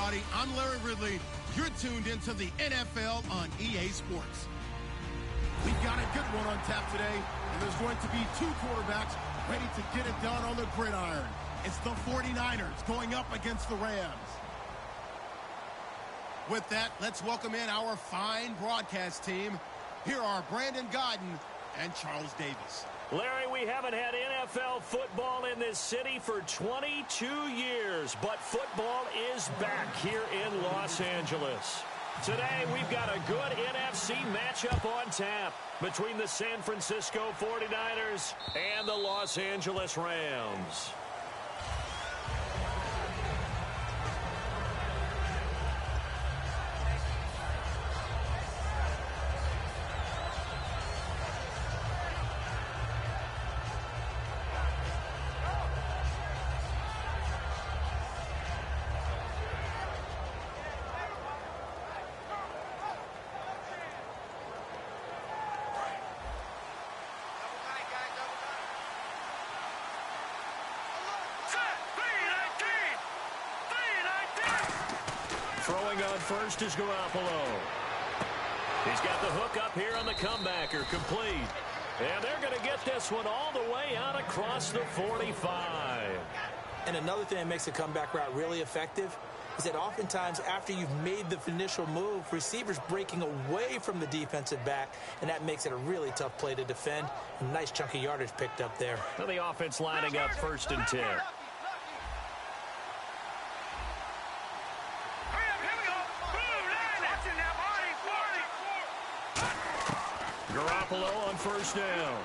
everybody. I'm Larry Ridley. You're tuned into the NFL on EA Sports. We've got a good one on tap today, and there's going to be two quarterbacks ready to get it done on the gridiron. It's the 49ers going up against the Rams. With that, let's welcome in our fine broadcast team. Here are Brandon Godden and Charles Davis. Larry, we haven't had NFL football in this city for 22 years, but football is back here in Los Angeles. Today, we've got a good NFC matchup on tap between the San Francisco 49ers and the Los Angeles Rams. Throwing on first is Garoppolo. He's got the hook up here on the comebacker, complete. And they're going to get this one all the way out across the 45. And another thing that makes a comeback route really effective is that oftentimes after you've made the initial move, receivers breaking away from the defensive back, and that makes it a really tough play to defend. A nice chunk of yardage picked up there. And the offense lining up 1st and 10. Garoppolo on 1st down.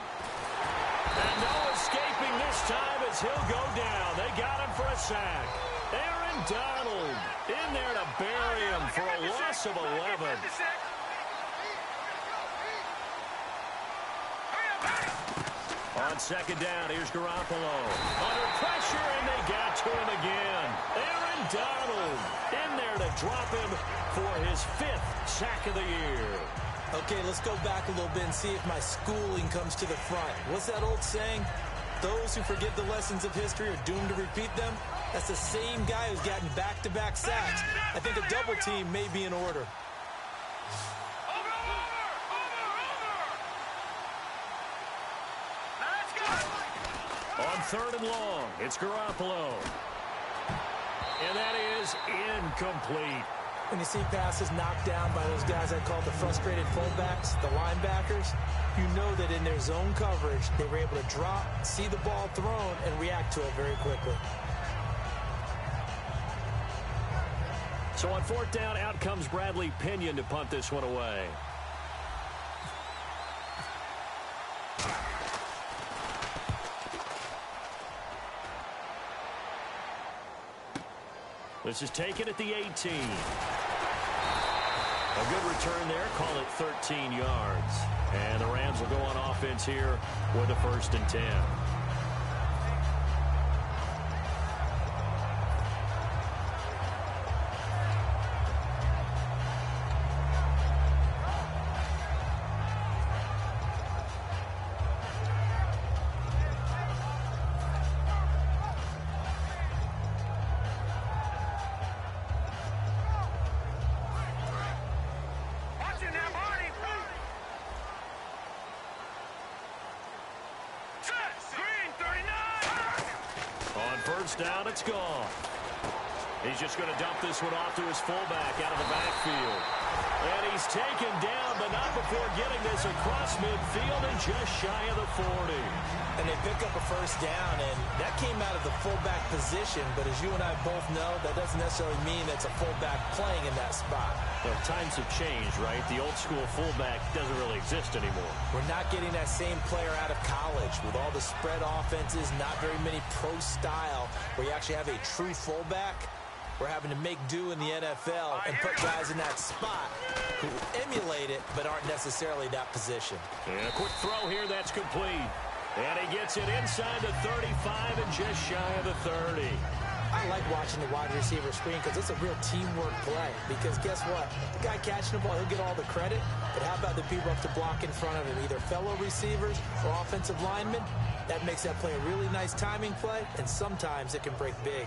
And no escaping this time as he'll go down. They got him for a sack. Aaron Donald in there to bury him for a loss of 11. On 2nd down, here's Garoppolo. Under pressure, and they got to him again. Aaron Donald in there to drop him for his 5th sack of the year. Okay, let's go back a little bit and see if my schooling comes to the front. What's that old saying? Those who forget the lessons of history are doomed to repeat them. That's the same guy who's gotten back-to-back sacks. I think a double team may be in order. On 3rd and long, it's Garoppolo. And that is incomplete. When you see passes knocked down by those guys I call the frustrated fullbacks, the linebackers, you know that in their zone coverage, they were able to drop, see the ball thrown, and react to it very quickly. So on 4th down, out comes Bradley Pinion to punt this one away. This is taken at the 18. A good return there. Call it 13 yards. And the Rams will go on offense here with a 1st and 10. Down, it's gone. He's just going to dump this one off to his fullback out of the backfield. And he's taken down, but not before getting this across midfield and just shy of the 40. And they pick up a 1st down, and that came out of the fullback position. But as you and I both know, that doesn't necessarily mean that's a fullback playing in that spot. Well, times have changed, right? The old school fullback doesn't really exist anymore. We're not getting that same player out of college with all the spread offenses, not very many pro style, where you actually have a true fullback. We're having to make do in the NFL and put guys in that spot who emulate it but aren't necessarily that position. And a quick throw here, that's complete. And he gets it inside the 35 and just shy of the 30. I like watching the wide receiver screen because it's a real teamwork play. Because guess what? The guy catching the ball, he'll get all the credit. But how about the people up to block in front of him, either fellow receivers or offensive linemen? That makes that play a really nice timing play, and sometimes it can break big.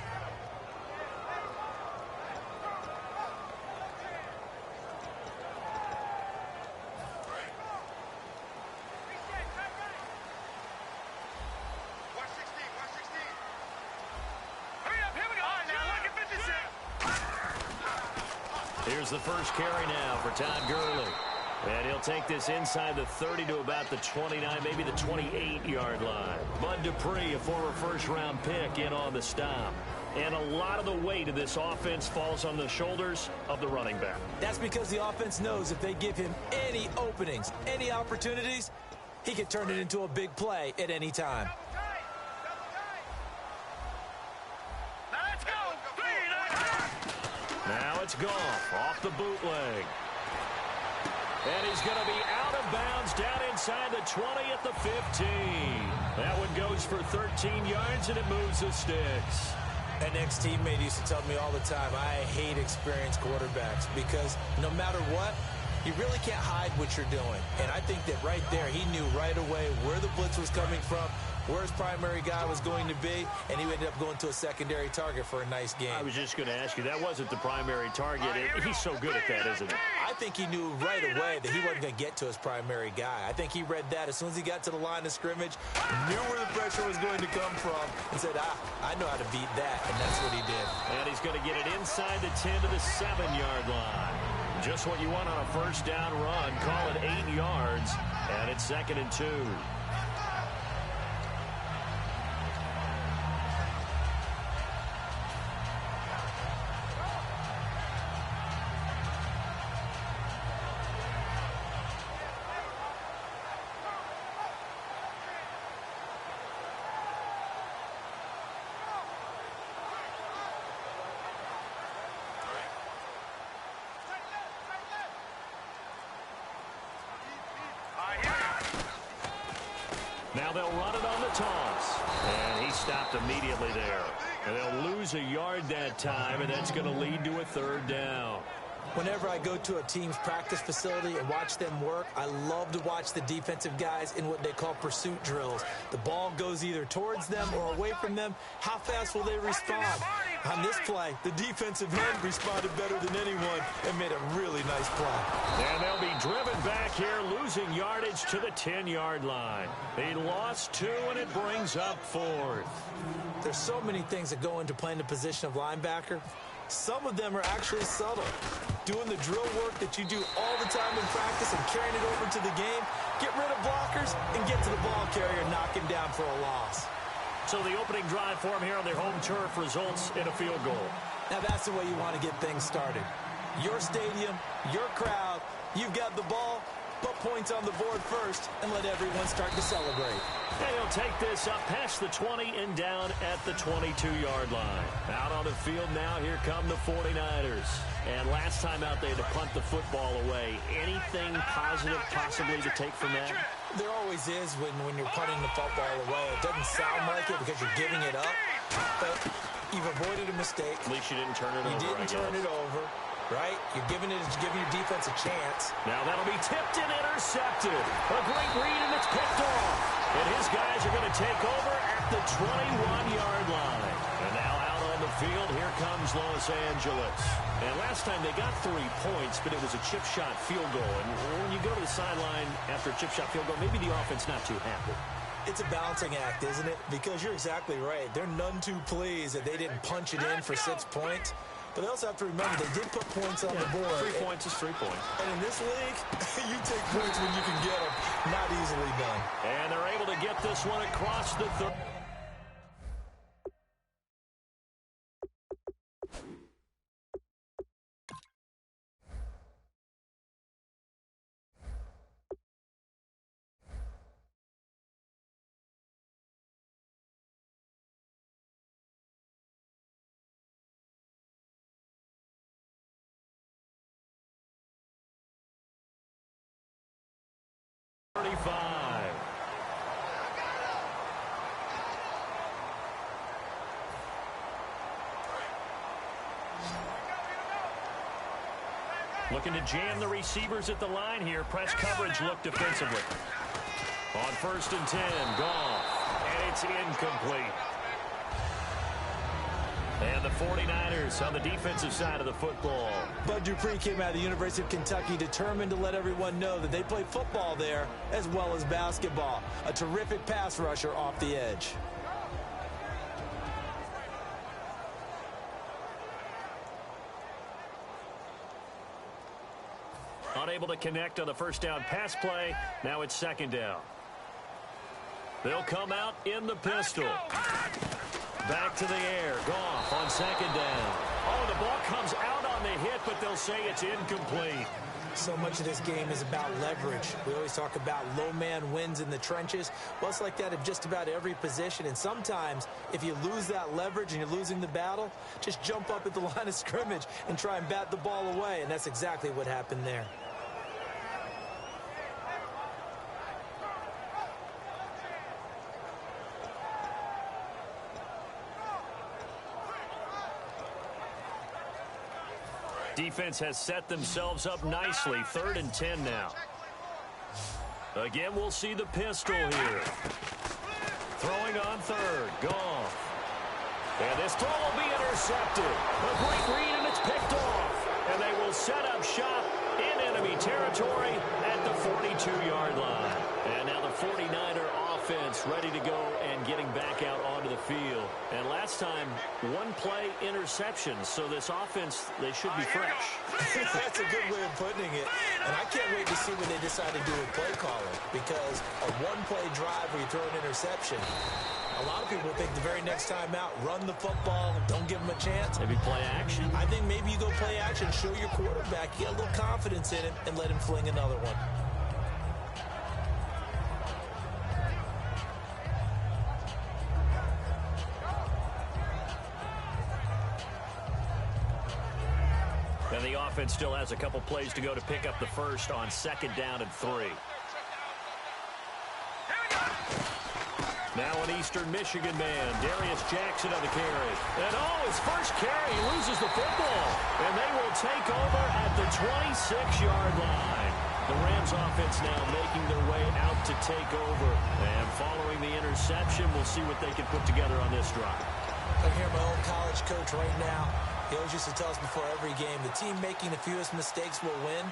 Here's the first carry now for Todd Gurley. And he'll take this inside the 30 to about the 29, maybe the 28-yard line. Bud Dupree, a former first-round pick, in on the stop. And a lot of the weight of this offense falls on the shoulders of the running back. That's because the offense knows if they give him any openings, any opportunities, he can turn it into a big play at any time. Now it's Goff off the bootleg. And he's going to be out of bounds down inside the 20 at the 15. That one goes for 13 yards, and it moves the sticks. An ex-teammate used to tell me all the time, I hate experienced quarterbacks because no matter what, you really can't hide what you're doing. And I think that right there, he knew right away where the blitz was coming from, where his primary guy was going to be, and he ended up going to a secondary target for a nice game. I was just going to ask you, that wasn't the primary target. He's so good at that, isn't he? I think he knew right away that he wasn't going to get to his primary guy. I think he read that as soon as he got to the line of scrimmage, knew where the pressure was going to come from, and said, I know how to beat that, and that's what he did. And he's going to get it inside the 10 to the 7-yard line. Just what you want on a first down run. Call it 8 yards, and it's 2nd and 2. Now they'll run it on the toss. And he stopped immediately there. And they'll lose a yard that time, and that's going to lead to a 3rd down. Whenever I go to a team's practice facility and watch them work, I love to watch the defensive guys in what they call pursuit drills. The ball goes either towards them or away from them. How fast will they respond? On this play, the defensive end responded better than anyone and made a really nice play. And they'll be driven back here, losing yardage to the 10-yard line. They lost 2, and it brings up 4th. There's so many things that go into playing the position of linebacker. Some of them are actually subtle. Doing the drill work that you do all the time in practice and carrying it over to the game, get rid of blockers and get to the ball carrier and knock him down for a loss. So the opening drive for him here on their home turf results in a field goal. Now that's the way you want to get things started. Your stadium, your crowd, you've got the ball, put points on the board first and let everyone start to celebrate. And he'll take this up past the 20 and down at the 22-yard line. Out on the field now, here come the 49ers. And last time out, they had to punt the football away. Anything positive possibly to take from that? There always is when you're punting the football away. It doesn't sound like it because you're giving it up, but you've avoided a mistake. At least you didn't turn it over, You didn't turn it over, right? You're giving your defense a chance. Now that'll be tipped and intercepted. A great read, and it's picked off. And his guys are going to take over at the 21-yard line. And now out on the field, here comes Los Angeles. And last time they got 3 points, but it was a chip shot field goal. And when you go to the sideline after a chip shot field goal, maybe the offense not too happy. It's a balancing act, isn't it? Because you're exactly right. They're none too pleased that they didn't punch it in for 6 points. But they also have to remember they did put points on the board. 3 points is 3 points. And in this league, you take points when you can get them. Not easily done. And they're able to get this one across the 30. Looking to jam the receivers at the line here. Press coverage look defensively. On 1st and 10, Goff. And it's incomplete. And the 49ers on the defensive side of the football. Bud Dupree came out of the University of Kentucky determined to let everyone know that they play football there as well as basketball. A terrific pass rusher off the edge. Unable to connect on the first down pass play. Now it's second down. They'll come out in the pistol. Back to the air. Goff on second down. Oh, the ball comes out on the hit, but they'll say it's incomplete. So much of this game is about leverage. We always talk about low man wins in the trenches. Well, it's like that at just about every position. And sometimes, if you lose that leverage and you're losing the battle, just jump up at the line of scrimmage and try and bat the ball away. And that's exactly what happened there. Defense has set themselves up nicely. 3rd and 10 now. Again, we'll see the pistol here. Throwing on 3rd. Goff. And this throw will be intercepted. A great read, and it's picked off. And they will set up shop in enemy territory at the 42-yard line. And now the 49er offense ready to go and getting back out onto the field. And last time, 1-play interception. So this offense, they should be fresh. That's a good way of putting it. And I can't wait to see what they decide to do with play calling. Because a 1-play drive where you throw an interception, a lot of people think the very next time out, run the football, don't give them a chance. Maybe play action. I think maybe you go play action, show your quarterback, get a little confidence in him, and let him fling another one. And the offense still has a couple plays to go to pick up the first on 2nd down and 3. Now an Eastern Michigan man, Darius Jackson on the carry. And his first carry, loses the football. And they will take over at the 26-yard line. The Rams offense now making their way out to take over. And following the interception, we'll see what they can put together on this drive. I hear my old college coach right now. He always used to tell us before every game, the team making the fewest mistakes will win.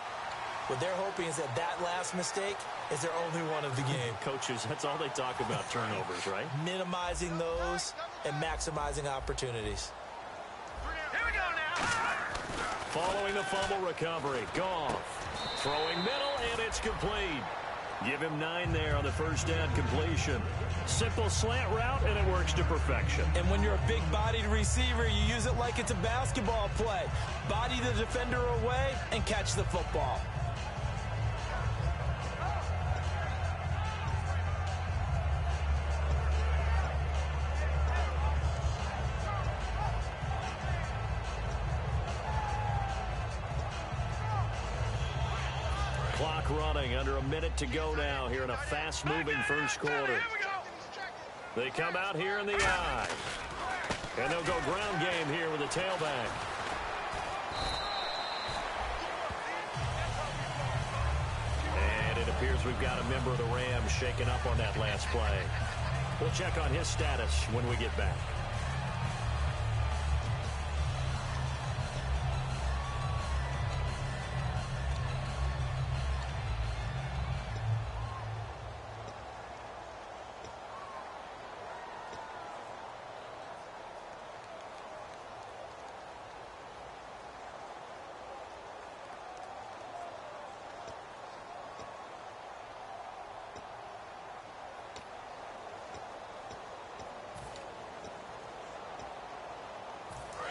What they're hoping is that last mistake is their only one of the game. Coaches, that's all they talk about, turnovers, right? Minimizing those and maximizing opportunities. Here we go now. Following the fumble recovery, Goff throwing middle, and it's complete. Give him 9 there on the first down completion. Simple slant route, and it works to perfection. And when you're a big-bodied receiver, you use it like it's a basketball play. Body the defender away and catch the football. Clock running, under a minute to go now here in a fast-moving first quarter. They come out here in the I. And they'll go ground game here with the tailback. And it appears we've got a member of the Rams shaken up on that last play. We'll check on his status when we get back.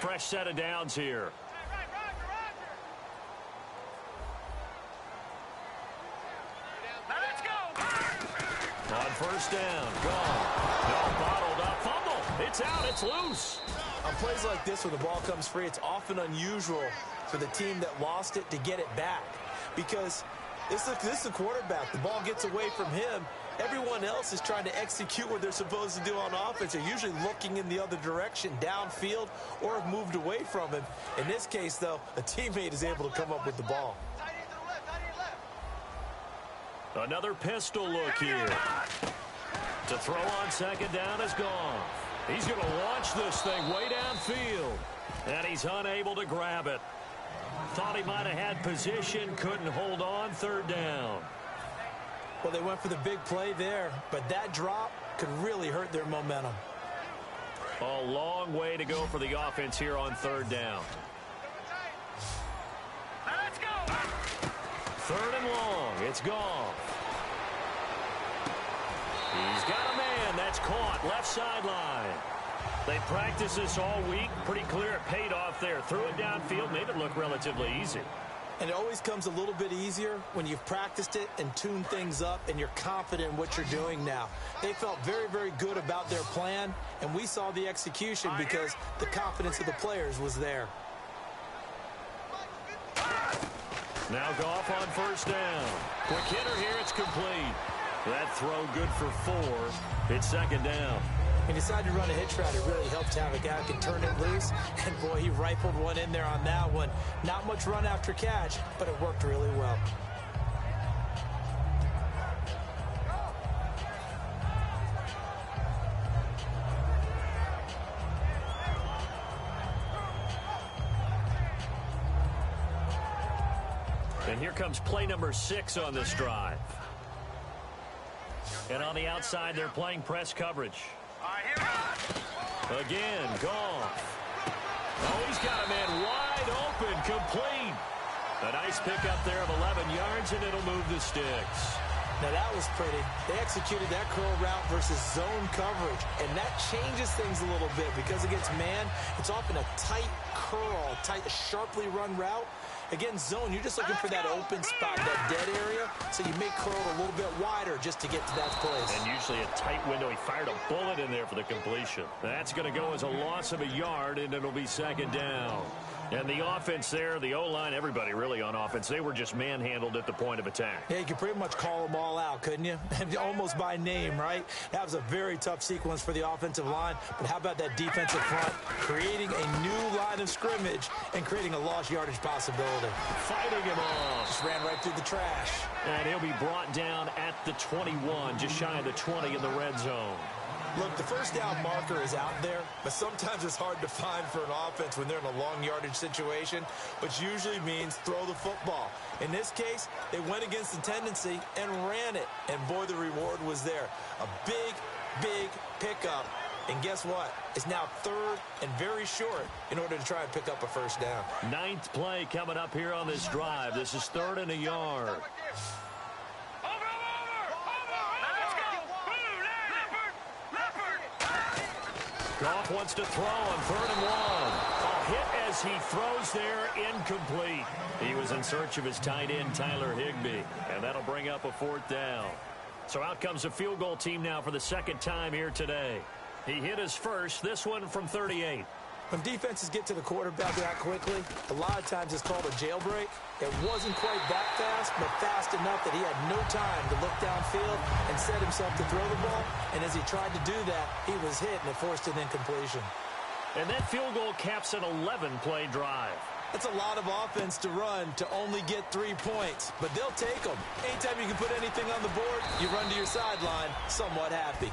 Fresh set of downs here. Let's go. On first down, gone. No, bottled up, fumble. It's out, it's loose. On plays like this where the ball comes free, it's often unusual for the team that lost it to get it back. Because this is the quarterback. The ball gets away from him. Everyone else is trying to execute what they're supposed to do on offense. They're usually looking in the other direction, downfield, or have moved away from him. In this case, though, a teammate is able to come up with the ball. Another pistol look here. To throw on second down is gone. He's going to launch this thing way downfield. And he's unable to grab it. Thought he might have had position, couldn't hold on, third down. Well, they went for the big play there, but that drop could really hurt their momentum. A long way to go for the offense here on third down. Let's go. Third and long. It's Goff. He's got a man. That's caught. Left sideline. They practiced this all week. Pretty clear it paid off there. Threw it downfield. Made it look relatively easy. And it always comes a little bit easier when you've practiced it and tuned things up and you're confident in what you're doing now. They felt very, very good about their plan, and we saw the execution because the confidence of the players was there. Now Goff on first down. Quick hitter here. It's complete. That throw good for 4. It's second down. He decided to run a hitch route. It really helped to have a guy who can turn it loose. And, boy, he rifled one in there on that one. Not much run after catch, but it worked really well. And here comes play number 6 on this drive. And on the outside, they're playing press coverage. Again, Goff. Oh, he's got a man wide open, complete. A nice pickup there of 11 yards, and it'll move the sticks. Now, that was pretty. They executed that curl route versus zone coverage, and that changes things a little bit because against man, it's often a tight curl, tight, sharply run route. Against zone, you're just looking for that open spot, that dead area, so you make curl a little bit wider just to get to that place. And usually a tight window. He fired a bullet in there for the completion. That's going to go as a loss of a yard, and it'll be second down. And the offense there, the O-line, everybody really on offense, they were just manhandled at the point of attack. Yeah, you could pretty much call them all out, couldn't you? Almost by name, right? That was a very tough sequence for the offensive line. But how about that defensive front creating a new line of scrimmage and creating a lost yardage possibility? Fighting him off. Just ran right through the trash. And he'll be brought down at the 21, just shy of the 20 in the red zone. Look, the first down marker is out there, but sometimes it's hard to find for an offense when they're in a long yardage situation, which usually means throw the football. In this case, they went against the tendency and ran it, and boy, the reward was there. A big, big pickup, and guess what? It's now third and very short in order to try and pick up a first down. 9th play coming up here on this drive. This is 3rd and a yard. Goff wants to throw on 3rd and 1. A hit as he throws there, incomplete. He was in search of his tight end, Tyler Higbee, and that'll bring up a 4th down. So out comes a field goal team now for the 2nd time here today. He hit his first, this one from 38. When defenses get to the quarterback that quickly, a lot of times it's called a jailbreak. It wasn't quite that fast, but fast enough that he had no time to look downfield and set himself to throw the ball. And as he tried to do that, he was hit, and it forced an incompletion. And that field goal caps an 11-play drive. That's a lot of offense to run to only get 3 points, but they'll take them. Anytime you can put anything on the board, you run to your sideline somewhat happy.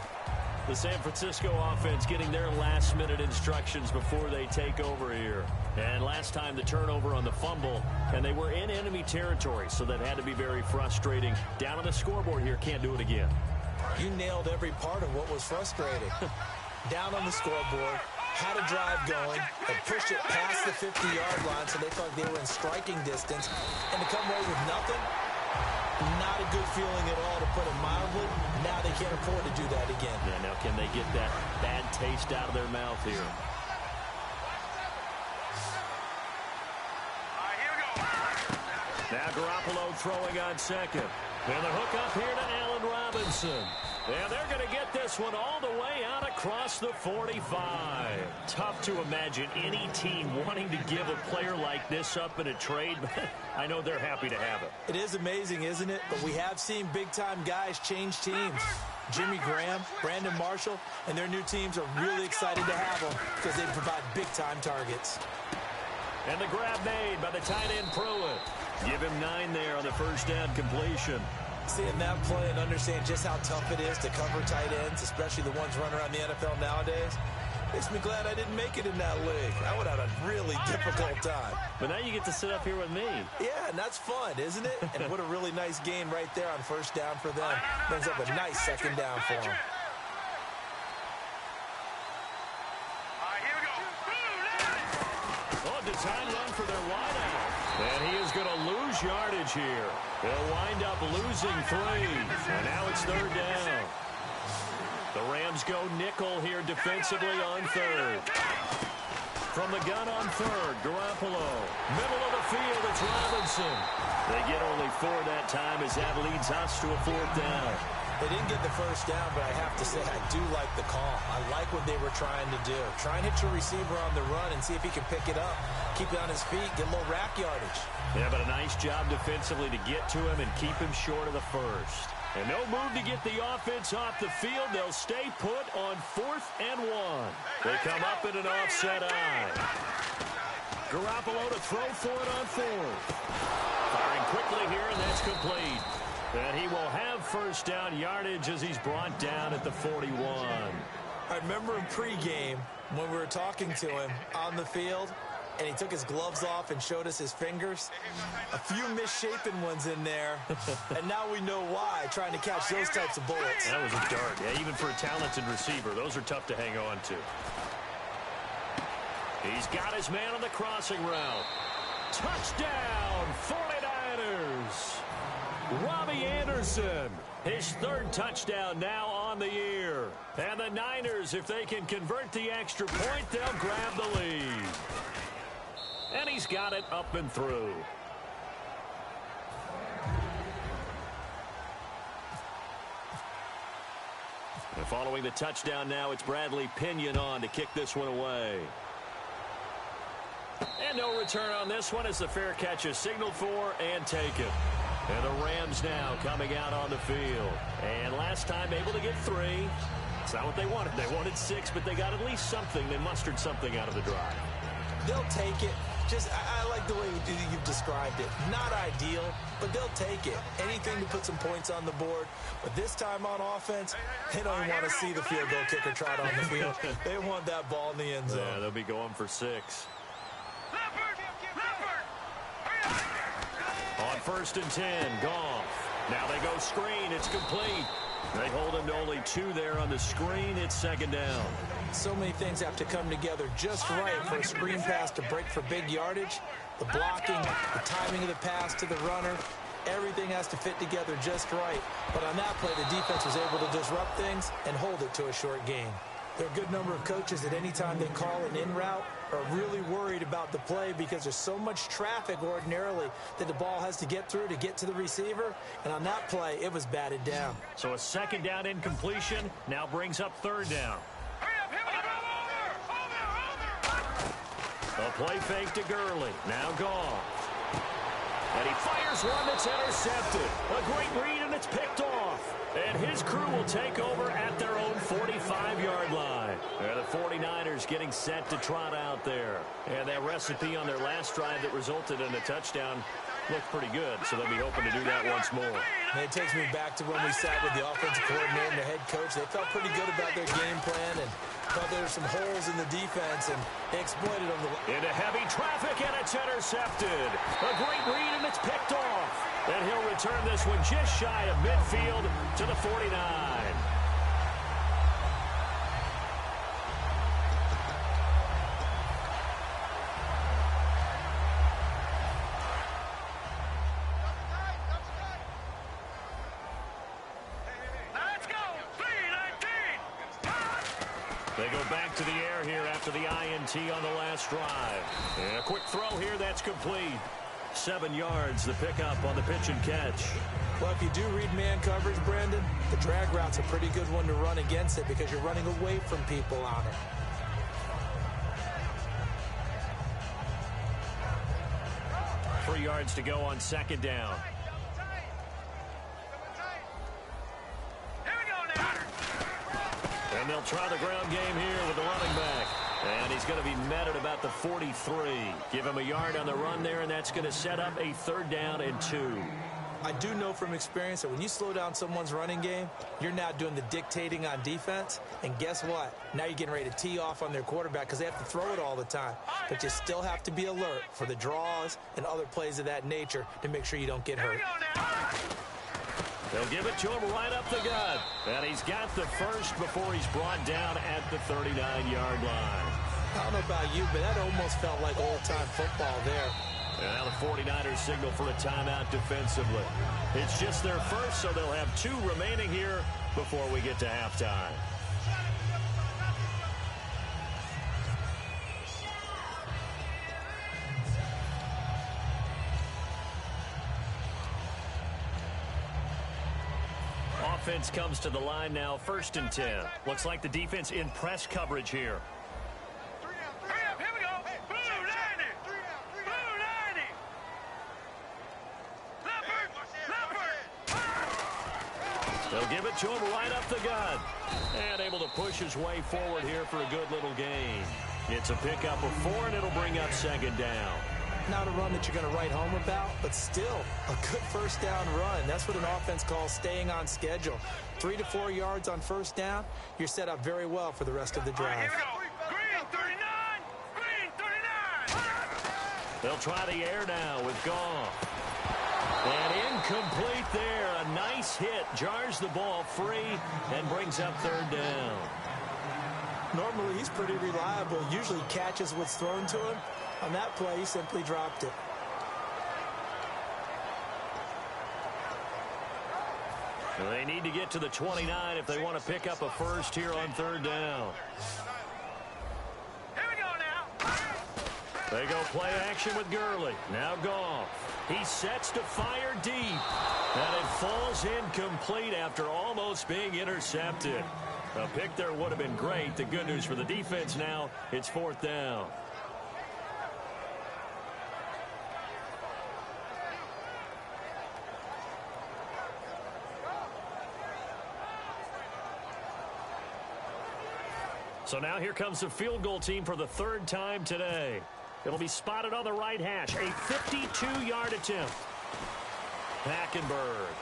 The San Francisco offense getting their last-minute instructions before they take over here. And last time the turnover on the fumble, and they were in enemy territory, so that had to be very frustrating. Down on the scoreboard here, can't do it again. You nailed every part of what was frustrating. Down on the scoreboard, had a drive going, and pushed it past the 50-yard line so they thought they were in striking distance, and to come away with nothing, not a good feeling at all, to put it mildly. Now they can't afford to do that again. Yeah, now can they get that bad taste out of their mouth here? Now Garoppolo throwing on 2nd. And the hook up here to Allen Robinson. And they're going to get this one all the way out across the 45. Tough to imagine any team wanting to give a player like this up in a trade, but I know they're happy to have it. It is amazing, isn't it? But we have seen big-time guys change teams. Jimmy Graham, Brandon Marshall, and their new teams are really excited to have them because they provide big-time targets. And the grab made by the tight end Pruitt. Give him 9 there on the first down completion. Seeing that play and understand just how tough it is to cover tight ends, especially the ones running around the NFL nowadays, makes me glad I didn't make it in that league. I would have a really difficult time. But now you get to sit up here with me. Yeah, and that's fun, isn't it? And what a really nice game right there on first down for them. Brings up a nice second down for them. Oh, design run for their wideout. And he is going to lose yardage here. He'll wind up losing 3. And now it's 3rd down. The Rams go nickel here defensively on 3rd. From the gun on 3rd, Garoppolo. Middle of the field, it's Robinson. They get only 4 that time as that leads us to a 4th down. They didn't get the first down, but I have to say I do like the call. I like what they were trying to do. Try and hit your receiver on the run and see if he can pick it up. Keep it on his feet, get a little rack yardage. Yeah, but a nice job defensively to get to him and keep him short of the first. And no move to get the offense off the field. They'll stay put on 4th and 1. They come up in an offset eye. Garoppolo to throw for it on 4th. Firing quickly here, and that's complete. And he will have 1st down yardage as he's brought down at the 41. I remember in pregame when we were talking to him on the field, and he took his gloves off and showed us his fingers. A few misshapen ones in there, and now we know why, trying to catch those types of bullets. That was a dart. Yeah, even for a talented receiver, those are tough to hang on to. He's got his man on the crossing route. Touchdown, 49ers. Robbie Anderson, his 3rd touchdown now on the year. And the Niners, if they can convert the extra point, they'll grab the lead. And he's got it up and through. And following the touchdown now, it's Bradley Pinion on to kick this one away. And no return on this one as the fair catch is signaled for and taken. And the Rams now coming out on the field. And last time able to get 3. It's not what they wanted. They wanted 6, but they got at least something. They mustered something out of the drive. They'll take it. I like the way you've described it. Not ideal, but they'll take it. Anything to put some points on the board. But this time on offense, they don't want to see the field goal kicker trot on the field. They want that ball in the end zone. Yeah, they'll be going for 6. On 1st and 10, Goff. Now they go screen. It's complete. They hold him to only 2 there on the screen. It's 2nd down. So many things have to come together just right for a screen pass to break for big yardage. The blocking, the timing of the pass to the runner, everything has to fit together just right. But on that play, the defense was able to disrupt things and hold it to a short gain. There are a good number of coaches that any time they call an in route are really worried about the play because there's so much traffic ordinarily that the ball has to get through to get to the receiver. And on that play, it was batted down. So a 2nd down incompletion now brings up 3rd down. A play fake to Gurley. Now Goff. And he fires one that's intercepted. A great read, and it's picked off. And his crew will take over at their own 45-yard line. And the 49ers getting set to trot out there. And that recipe on their last drive that resulted in a touchdown looked pretty good, so they'll be hoping to do that once more. And it takes me back to when we sat with the offensive coordinator and the head coach. They felt pretty good about their game plan and thought there were some holes in the defense, and they exploited them. Into heavy traffic, and it's intercepted. A great read, and it's picked off. And he'll return this one just shy of midfield to the 49. They go back to the air here after the INT on the last drive. And a quick throw here, that's complete. 7 yards, the pickup on the pitch and catch. Well, if you do read man coverage, Brandon, the drag route's a pretty good one to run against it because you're running away from people on it. Three yards to go on 2nd down. And they'll try the ground game here with the running back. And he's going to be met at about the 43. Give him a yard on the run there, and that's going to set up a 3rd down and 2. I do know from experience that when you slow down someone's running game, you're now doing the dictating on defense. And guess what? Now you're getting ready to tee off on their quarterback because they have to throw it all the time. But you still have to be alert for the draws and other plays of that nature to make sure you don't get hurt. They'll give it to him right up the gut. And he's got the first before he's brought down at the 39-yard line. I don't know about you, but that almost felt like old-time football there. And now the 49ers signal for a timeout defensively. It's just their first, so they'll have 2 remaining here before we get to halftime. Offense comes to the line now, 1st and 10. Looks like the defense in press coverage here. Here we go. Blue 90. Blue 90. Leopard. They'll give it to him right up the gut. And able to push his way forward here for a good little gain. It's a pickup of 4, and it'll bring up 2nd down. Not a run that you're going to write home about, but still a good 1st down run. That's what an offense calls staying on schedule. 3 to 4 yards on 1st down. You're set up very well for the rest of the drive. Here we go. Green 39. Green 39. They'll try the air now with Goff. And incomplete there. A nice hit. Jars the ball free and brings up 3rd down. Normally, he's pretty reliable. Usually catches what's thrown to him. On that play, he simply dropped it. Well, they need to get to the 29 if they want to pick up a first here on 3rd down. Here we go now. They go play action with Gurley. Now Goff. He sets to fire deep. And it falls incomplete after almost being intercepted. A pick there would have been great. The good news for the defense now, it's 4th down. So now here comes the field goal team for the 3rd time today. It'll be spotted on the right hash. A 52-yard attempt. Hackenberg.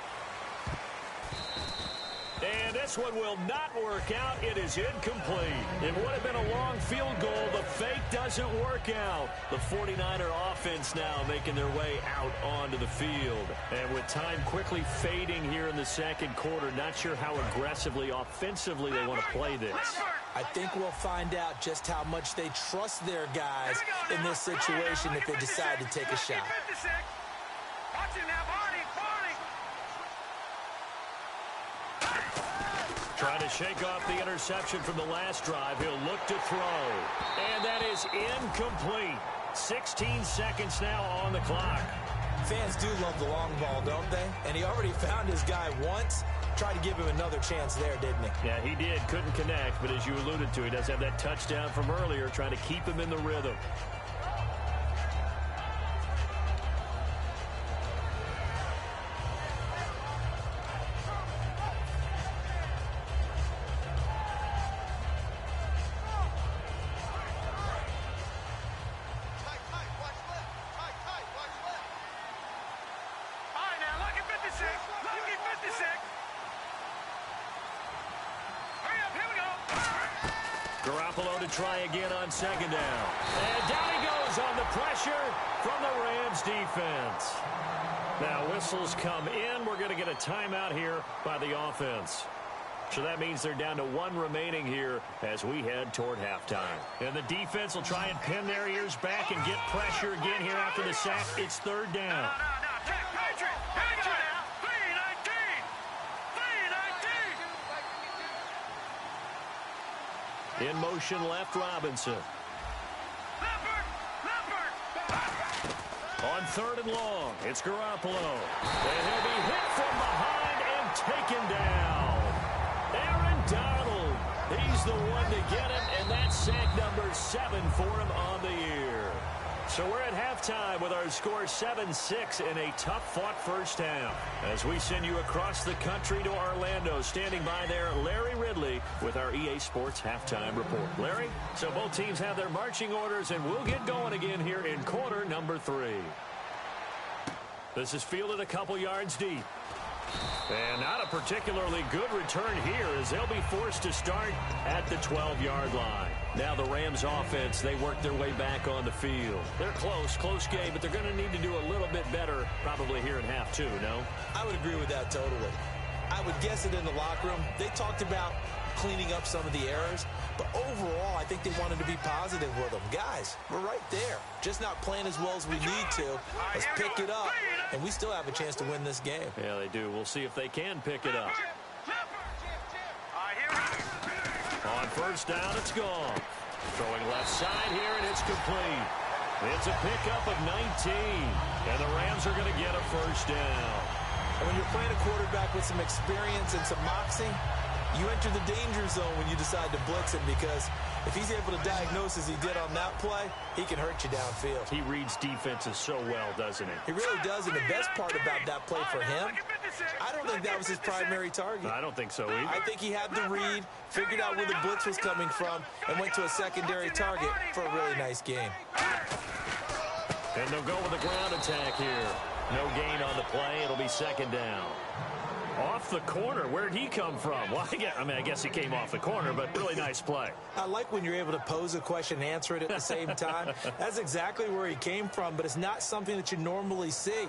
And this one will not work out. It is incomplete. It would have been a long field goal. The fake doesn't work out. The 49er offense now making their way out onto the field. And with time quickly fading here in the 2nd quarter, not sure how aggressively, offensively they want to play this. I think we'll find out just how much they trust their guys in this situation if they decide to take a shot. Watch it now, Barney. Trying to shake off the interception from the last drive. He'll look to throw. And that is incomplete. 16 seconds now on the clock. Fans do love the long ball, don't they? And he already found his guy once. Tried to give him another chance there, didn't he? Yeah, he did. Couldn't connect, but as you alluded to, he does have that touchdown from earlier, trying to keep him in the rhythm. Garoppolo to try again on 2nd down. And down he goes on the pressure from the Rams defense. Now whistles come in. We're going to get a timeout here by the offense. So that means they're down to 1 remaining here as we head toward halftime. And the defense will try and pin their ears back and get pressure again here after the sack. It's 3rd down. In motion left, Robinson. On 3rd and long, it's Garoppolo. And he'll be hit from behind and taken down. Aaron Donald, he's the one to get him, and that's sack number 7 for him on the year. So we're at halftime with our score 7-6 in a tough-fought 1st half. As we send you across the country to Orlando, standing by there, Larry Ridley with our EA Sports Halftime Report. Larry, so both teams have their marching orders, and we'll get going again here in quarter number 3. This is fielded a couple yards deep. And not a particularly good return here as they'll be forced to start at the 12-yard line. Now the Rams offense, they work their way back on the field. They're close game, but they're going to need to do a little bit better probably here in half 2, no? I would agree with that totally. I would guess it in the locker room. They talked about cleaning up some of the errors. But overall, I think they wanted to be positive with them. Guys, we're right there. Just not playing as well as we need to. Let's pick it up, and we still have a chance to win this game. Yeah, they do. We'll see if they can pick it up. On first down, it's gone. Throwing left side here, and it's complete. It's a pickup of 19, and the Rams are going to get a first down. And when you're playing a quarterback with some experience and some moxie, you enter the danger zone when you decide to blitz him, because if he's able to diagnose as he did on that play, he can hurt you downfield. He reads defenses so well, doesn't he? He really does, and the best part about that play for him, I don't think that was his primary target. I don't think so either. I think he had the read, figured out where the blitz was coming from, and went to a secondary target for a really nice game. And they'll go with a ground attack here. No gain on the play. It'll be second down. Off the corner. Where'd he come from? Well, I guess he came off the corner, but really nice play. I like when you're able to pose a question and answer it at the same time. That's exactly where he came from, but it's not something that you normally see.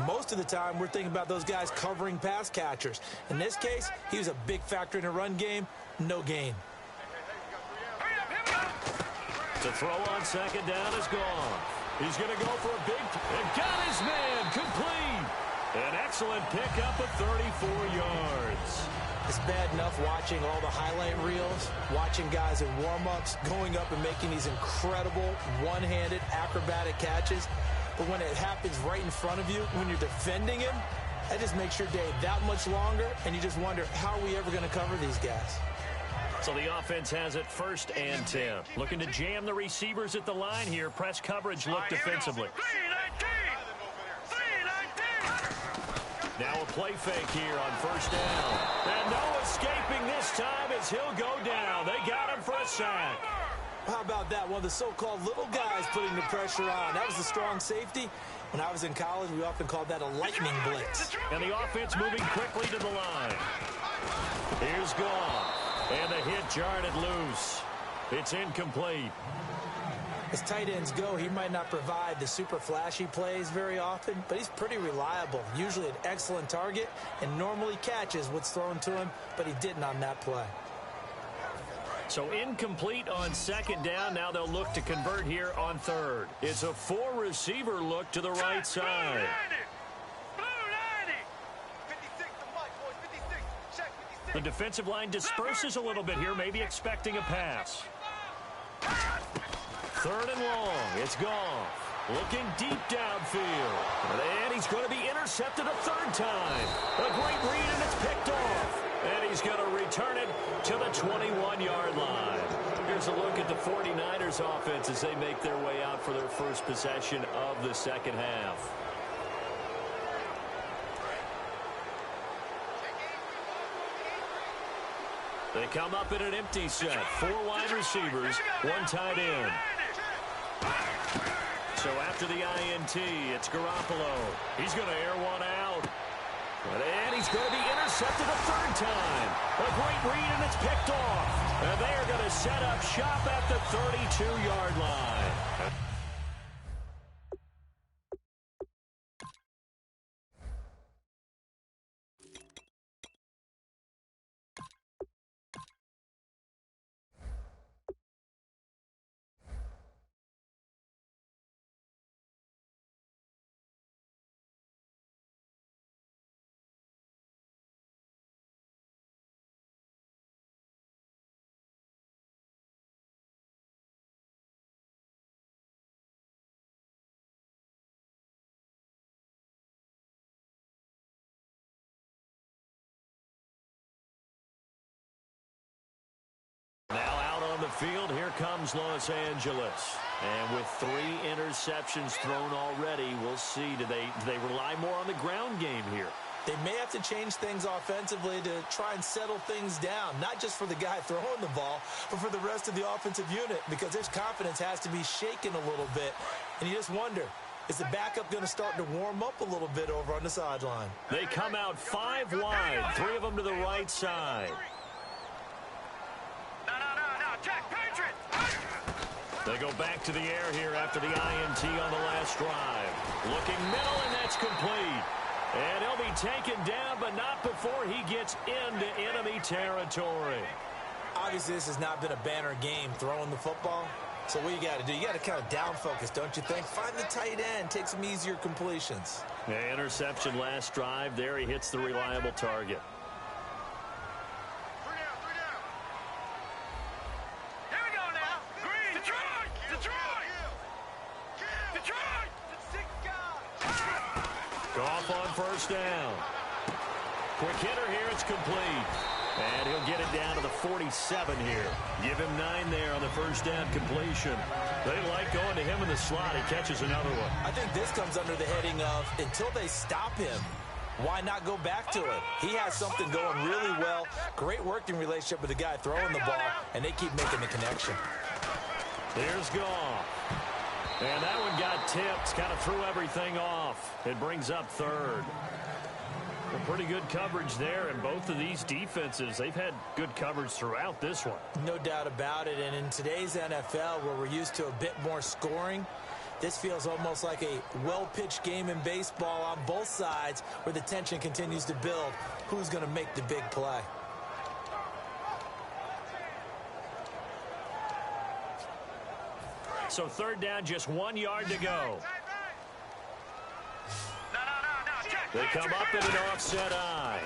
Most of the time, we're thinking about those guys covering pass catchers. In this case, he was a big factor in a run game. No gain. The throw on second down is gone. He's going to go for a big, and got his man complete. An excellent pickup of 34 yards. It's bad enough watching all the highlight reels, watching guys in warm-ups, going up and making these incredible one-handed acrobatic catches. But when it happens right in front of you, when you're defending him, that just makes your day that much longer, and you just wonder, how are we ever going to cover these guys? So the offense has it 1st and 10. Looking to jam the receivers at the line here. Press coverage look defensively. Now a play fake here on first down. And no escaping this time as he'll go down. They got him for a sack. How about that? One of the so-called little guys putting the pressure on. That was the strong safety. When I was in college, we often called that a lightning blitz. And the offense moving quickly to the line. Here's gone. And the hit jarred it loose. It's incomplete. As tight ends go, he might not provide the super flashy plays very often, but he's pretty reliable. Usually an excellent target and normally catches what's thrown to him, but he didn't on that play. So incomplete on second down. Now they'll look to convert here on third. It's a 4-receiver look to the right side. The defensive line disperses a little bit here, maybe expecting a pass. Third and long. It's gone. Looking deep downfield. And he's going to be intercepted a third time. A great read, and it's picked off. And he's going to return it to the 21-yard line. Here's a look at the 49ers offense as they make their way out for their first possession of the second half. They come up in an empty set. 4 wide receivers, 1 tight end. So after the INT, it's Garoppolo. He's going to air one out. And he's going to be intercepted a third time. A great read, and it's picked off. And they are going to set up shop at the 32-yard line. Now out on the field, here comes Los Angeles. And with 3 interceptions thrown already, we'll see. Do they rely more on the ground game here? They may have to change things offensively to try and settle things down, not just for the guy throwing the ball, but for the rest of the offensive unit, because their confidence has to be shaken a little bit. And you just wonder, is the backup going to start to warm up a little bit over on the sideline? They come out 5 wide, 3 of them to the right side. They go back to the air here after the INT on the last drive. Looking middle, and that's complete. And he'll be taken down, but not before he gets into enemy territory. Obviously, this has not been a banner game throwing the football. So what you got to do, you got to kind of down focus, don't you think? Find the tight end, take some easier completions. Yeah, interception last drive. There he hits the reliable target. Here we go now. Green. Detroit. Detroit. Detroit. Goff on first down. Quick hitter here. It's complete. And he'll get it down to the 47 here. Give him 9 there on the first down completion. They like going to him in the slot. He catches another one. I think this comes under the heading of until they stop him, why not go back to it? He has something going really well. Great working relationship with the guy throwing the ball, and they keep making the connection. Here's Goff. And that one got tipped. Kind of threw everything off. It brings up third. Well, pretty good coverage there, and both of these defenses, they've had good coverage throughout this one. No doubt about it, and in today's NFL, where we're used to a bit more scoring, this feels almost like a well-pitched game in baseball on both sides where the tension continues to build. Who's going to make the big play? So third down, just 1 yard to go. They come up in an offset eye.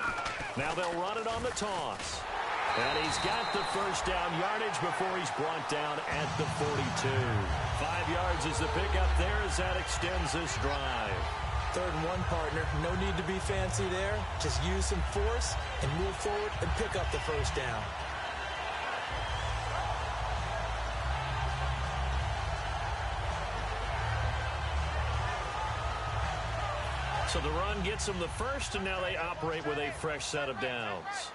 Now they'll run it on the toss. And he's got the first down yardage before he's brought down at the 42. 5 yards is the pickup there as that extends this drive. 3rd and 1, partner. No need to be fancy there. Just use some force and move forward and pick up the first down. So the run gets them the first, and now they operate with a fresh set of downs.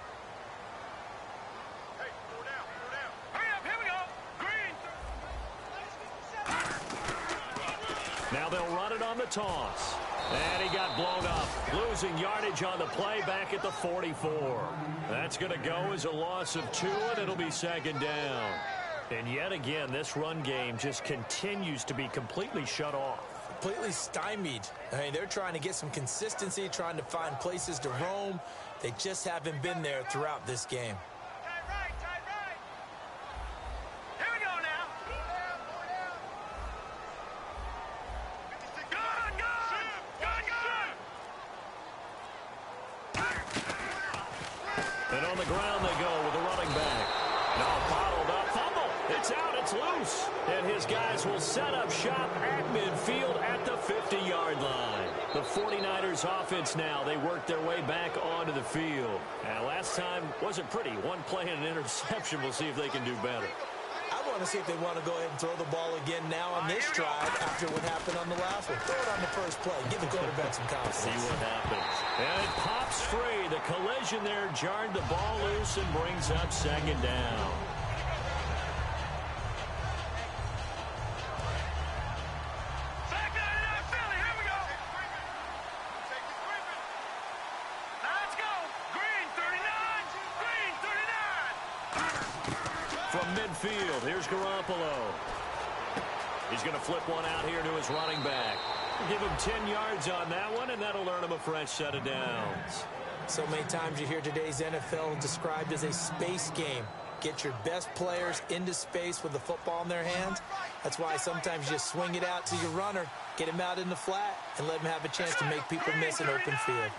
Hey, go down, go down. Hurry up, here we go. Green. Now they'll run it on the toss. And he got blown up, losing yardage on the play back at the 44. That's going to go as a loss of 2, and it'll be 2nd down. And yet again, this run game just continues to be completely shut off. Completely stymied. I mean, they're trying to get some consistency, trying to find places to roam. They just haven't been there throughout this game. Tight right, tight right. Here we go now. Gun, gun, gun, gun. And on the ground they go with the running back. Now bottled up, fumble. It's out, it's loose. And his guys will set up shop at midfield at the 50-yard line. The 49ers offense now, they work their way back onto the field. And last time wasn't pretty. One play and an interception. We'll see if they can do better. I want to see if they want to go ahead and throw the ball again now on this drive after what happened on the last one. Throw it on the first play. Give the quarterback some confidence. See what happens. And it pops free. The collision there jarred the ball loose and brings up 2nd down. Midfield. Here's Garoppolo. He's going to flip one out here to his running back. Give him 10 yards on that one, and that'll earn him a fresh set of downs. So many times you hear today's NFL described as a space game. Get your best players into space with the football in their hands. That's why sometimes you just swing it out to your runner, get him out in the flat, and let him have a chance to make people miss an open field.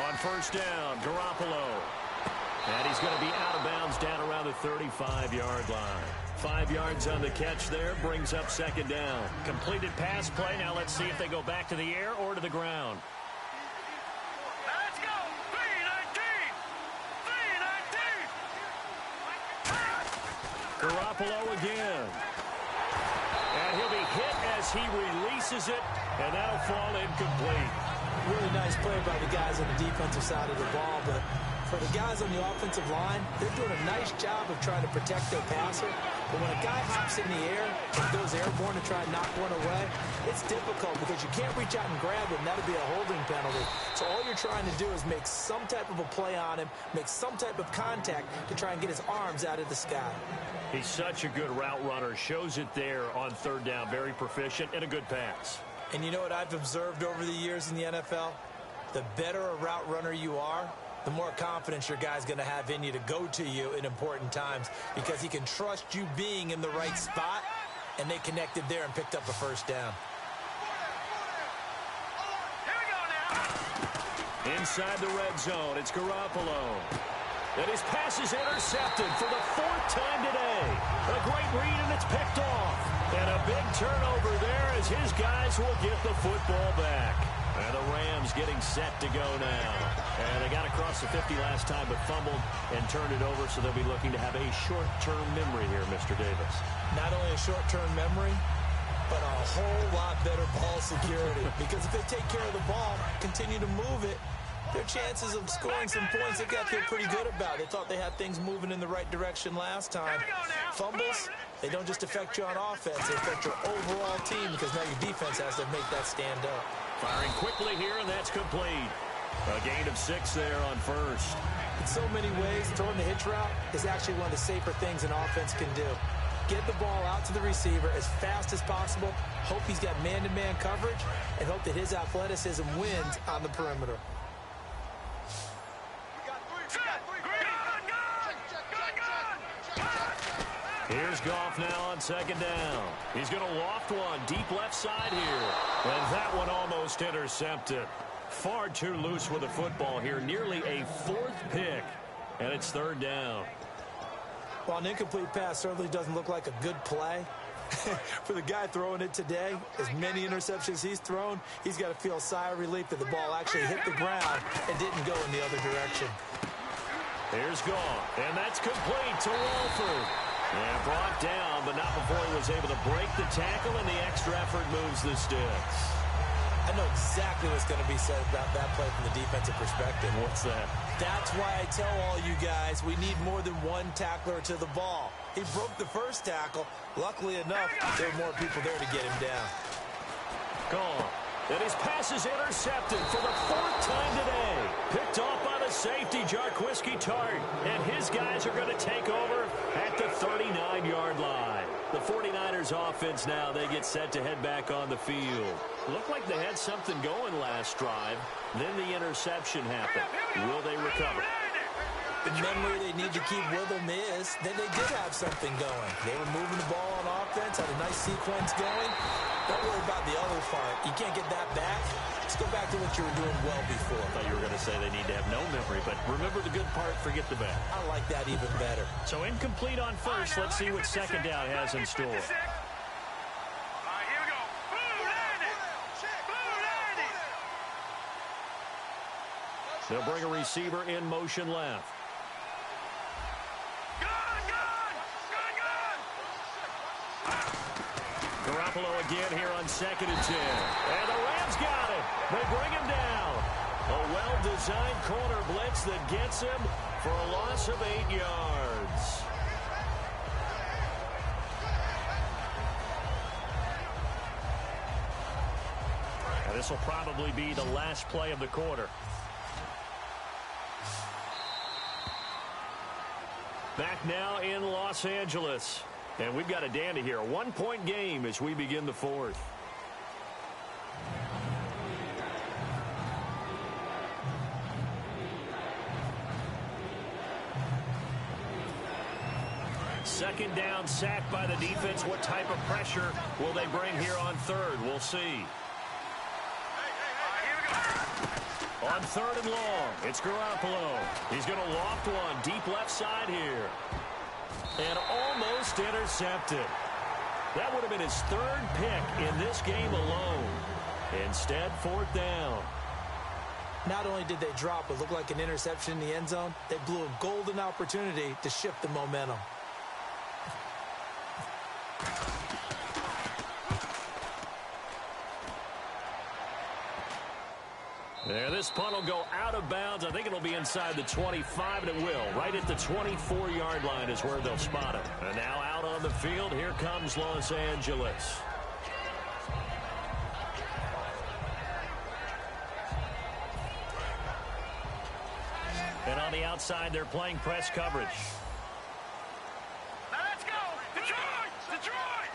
On first down, Garoppolo. And he's going to be out of bounds down around the 35-yard line. 5 yards on the catch there, brings up 2nd down. Completed pass play. Now let's see if they go back to the air or to the ground. Let's go. 3-19. 3-19. Garoppolo again. And he'll be hit as he releases it, and that'll fall incomplete. Really nice play by the guys on the defensive side of the ball, but for the guys on the offensive line, they're doing a nice job of trying to protect their passer. But when a guy hops in the air and goes airborne to try and knock one away, it's difficult because you can't reach out and grab him. That'll be a holding penalty. So all you're trying to do is make some type of a play on him, make some type of contact to try and get his arms out of the sky. He's such a good route runner. Shows it there on 3rd down. Very proficient and a good pass. And you know what I've observed over the years in the NFL? The better a route runner you are, the more confidence your guy's going to have in you to go to you in important times because he can trust you being in the right spot, and they connected there and picked up a first down. Here we go now. Inside the red zone, it's Garoppolo. And his pass is intercepted for the 4th time today. A great read, and it's picked off. And a big turnover there as his guys will get the football back. And the Rams getting set to go now. And they got across the 50 last time, but fumbled and turned it over, so they'll be looking to have a short-term memory here, Mr. Davis. Not only a short-term memory, but a whole lot better ball security. Because if they take care of the ball, continue to move it, their chances of scoring some points, they've got to feel pretty good about. They thought they had things moving in the right direction last time. Fumbles, they don't just affect you on offense, they affect your overall team because now your defense has to make that stand up. Firing quickly here, and that's complete. A gain of 6 there on first. In so many ways, throwing the hitch route is actually one of the safer things an offense can do. Get the ball out to the receiver as fast as possible, hope he's got man-to-man coverage, and hope that his athleticism wins on the perimeter. Here's Goff now on 2nd down. He's going to loft one deep left side here. And that one almost intercepted. Far too loose with the football here. Nearly a 4th pick. And it's 3rd down. While an incomplete pass certainly doesn't look like a good play, for the guy throwing it today, as many interceptions he's thrown, he's got to feel a sigh of relief that the ball actually hit the ground and didn't go in the other direction. Here's Goff. And that's complete to Walford. And brought down, but not before he was able to break the tackle, and the extra effort moves the sticks. I know exactly what's going to be said about that play from the defensive perspective. What's that? That's why I tell all you guys we need more than one tackler to the ball. He broke the first tackle. Luckily enough, there were more people there to get him down. Gone. And his pass is intercepted for the 4th time today. Picked off by the safety, Jarquiski Tart. And his guys are going to take over at the 39-yard line. The 49ers offense now, they get set to head back on the field. Looked like they had something going last drive. Then the interception happened. Will they recover? The memory they need to keep with them is that they did have something going. They were moving the ball on offense, had a nice sequence going. Don't worry about the other part. You can't get that back. Let's go back to what you were doing well before. I thought you were going to say they need to have no memory, but remember the good part, forget the bad. I like that even better. So incomplete on first. Let's see what 2nd down has in store. All right, here we go. Blue landing. Blue landing. They'll bring a receiver in motion left. Garoppolo again here on 2nd and 10. And the Rams got it. They bring him down. A well-designed corner blitz that gets him for a loss of 8 yards. And this will probably be the last play of the quarter. Back now in Los Angeles. And we've got a dandy here. A 1-point game as we begin the 4th. Second down, sacked by the defense. What type of pressure will they bring here on 3rd? We'll see. On 3rd and long, it's Garoppolo. He's going to loft one deep left side here. And almost intercepted. That would have been his 3rd pick in this game alone. Instead, 4th down. Not only did they drop what looked like an interception in the end zone, they blew a golden opportunity to shift the momentum. There, this punt will go out of bounds. I think it'll be inside the 25, and it will. Right at the 24-yard line is where they'll spot it. And now out on the field, here comes Los Angeles. And on the outside, they're playing press coverage. Now let's go. Detroit! Detroit!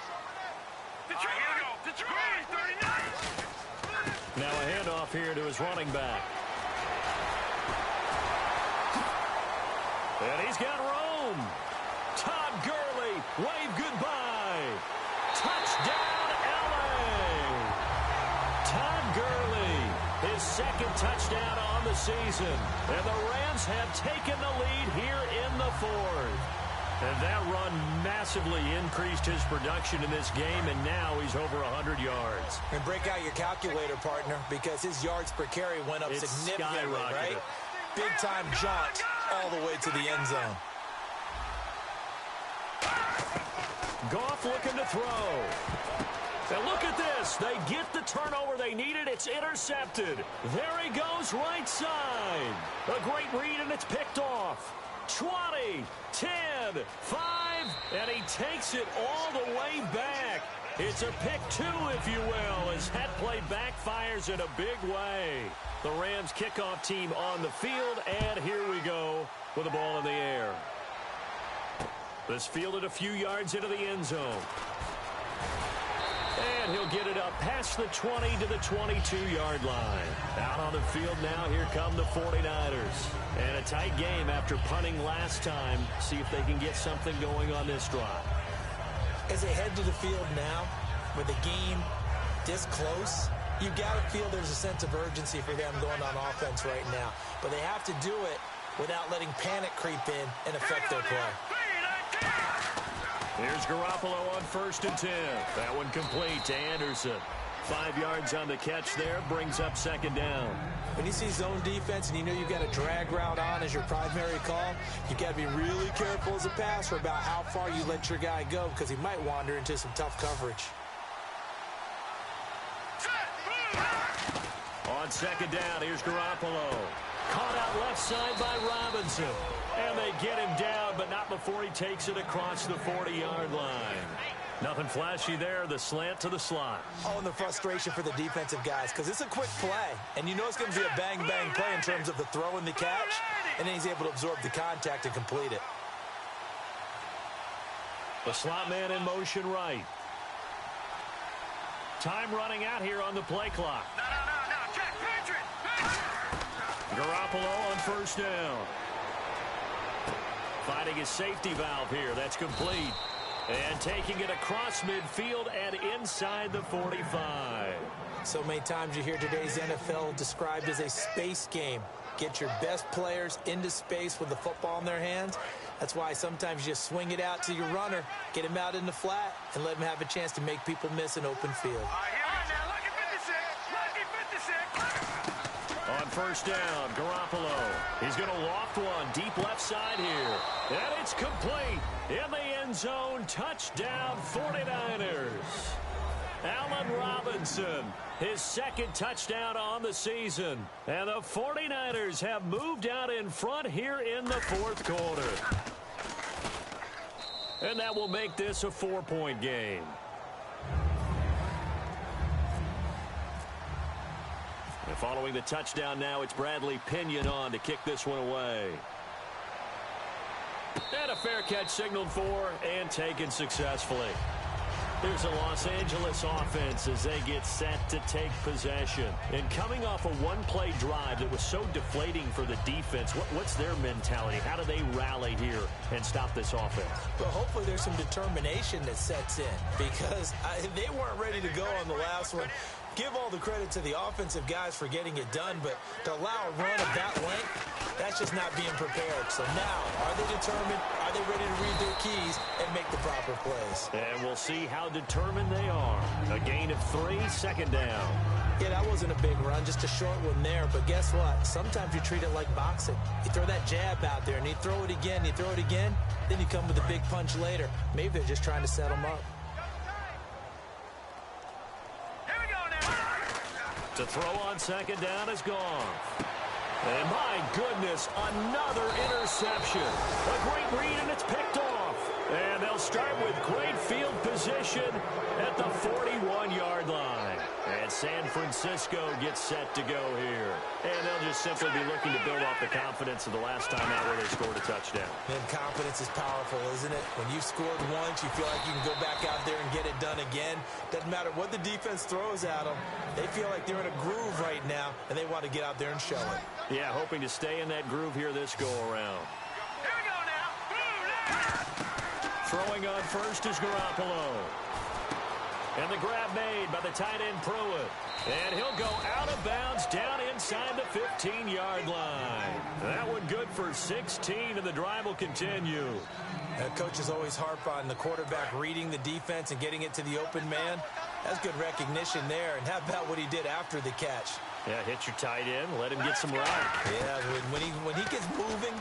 Now a handoff here to his running back. And he's got Rome. Todd Gurley, wave goodbye. Touchdown, LA. Todd Gurley, his second touchdown on the season. And the Rams have taken the lead here in the fourth. And that run massively increased his production in this game, and now he's over 100 yards. And break out your calculator, partner, because his yards per carry went up significantly, right? Big-time jaunt all the way to the end zone. Goff looking to throw. And look at this. They get the turnover they needed. It's intercepted. There he goes, right side. A great read, and it's picked off. 20, 10, 5, and he takes it all the way back. It's a pick two, if you will, as that play backfires in a big way. The Rams kickoff team on the field, and here we go with the ball in the air. This fielded a few yards into the end zone. And he'll get it up past the 20 to the 22-yard line. Out on the field now, here come the 49ers. And a tight game after punting last time. See if they can get something going on this drive. As they head to the field now, with the game this close, you've got to feel there's a sense of urgency for them going on offense right now. But they have to do it without letting panic creep in and affect their play. Here's Garoppolo on 1st and 10. That one complete to Anderson. 5 yards on the catch there, brings up 2nd down. When you see zone defense and you know you've got a drag route on as your primary call, you've got to be really careful as a passer about how far you let your guy go because he might wander into some tough coverage. On 2nd down, here's Garoppolo. Caught out left side by Robinson. And they get him down, but not before he takes it across the 40-yard line. Nothing flashy there, the slant to the slot. Oh, and the frustration for the defensive guys, because it's a quick play. And you know it's going to be a bang-bang play in terms of the throw and the catch. And then he's able to absorb the contact and complete it. The slot man in motion right. Time running out here on the play clock. No, Jack, Garoppolo on 1st down. Finding his safety valve here. That's complete. And taking it across midfield and inside the 45. So many times you hear today's NFL described as a space game. Get your best players into space with the football in their hands. That's why sometimes you just swing it out to your runner, get him out in the flat, and let him have a chance to make people miss an open field. On 1st down, Garoppolo. He's going to loft one deep left side here. And it's complete. In the end zone, touchdown 49ers. Allen Robinson, his 2nd touchdown on the season. And the 49ers have moved out in front here in the 4th quarter. And that will make this a 4-point game. And following the touchdown now, it's Bradley Pinion on to kick this one away. And a fair catch signaled for and taken successfully. Here's a Los Angeles offense as they get set to take possession. And coming off a one-play drive that was so deflating for the defense, what's their mentality? How do they rally here and stop this offense? Well, hopefully there's some determination that sets in because they weren't ready to go on the last one. Give all the credit to the offensive guys for getting it done, but to allow a run of that length, that's just not being prepared. So now, are they determined? Are they ready to read their keys and make the proper plays? And we'll see how determined they are. A gain of 3, 2nd down. Yeah, that wasn't a big run, just a short one there. But guess what? Sometimes you treat it like boxing. You throw that jab out there, and you throw it again, you throw it again, then you come with a big punch later. Maybe they're just trying to set them up. To throw on 2nd down is gone. And my goodness, another interception. A great read, and it's picked off. And they'll start with great field position at the 41-yard line. And San Francisco gets set to go here. And they'll just simply be looking to build off the confidence of the last time out where they scored a touchdown. And confidence is powerful, isn't it? When you've scored once, you feel like you can go back out there and get it done again. Doesn't matter what the defense throws at them. They feel like they're in a groove right now, and they want to get out there and show it. Yeah, hoping to stay in that groove here this go-around. Here we go now. Throwing on first is Garoppolo. And the grab made by the tight end Pruitt. And he'll go out of bounds down inside the 15-yard line. That one good for 16, and the drive will continue. Coaches always harp on the quarterback reading the defense and getting it to the open man. That's good recognition there. And how about what he did after the catch? Yeah, hit your tight end, let him get some run. Yeah, when he gets moving,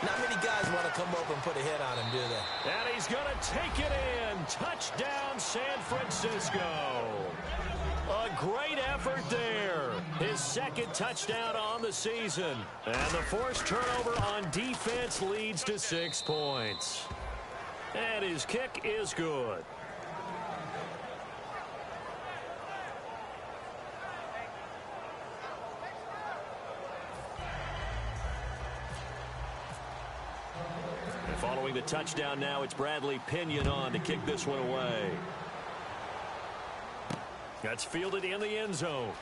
not many guys want to come over and put a hit on him, do they? And he's going to take it in. Touchdown, San Francisco. A great effort there. His second touchdown on the season. And the forced turnover on defense leads to 6 points. And his kick is good. Following the touchdown now, it's Bradley Pinion on to kick this one away. That's fielded in the end zone.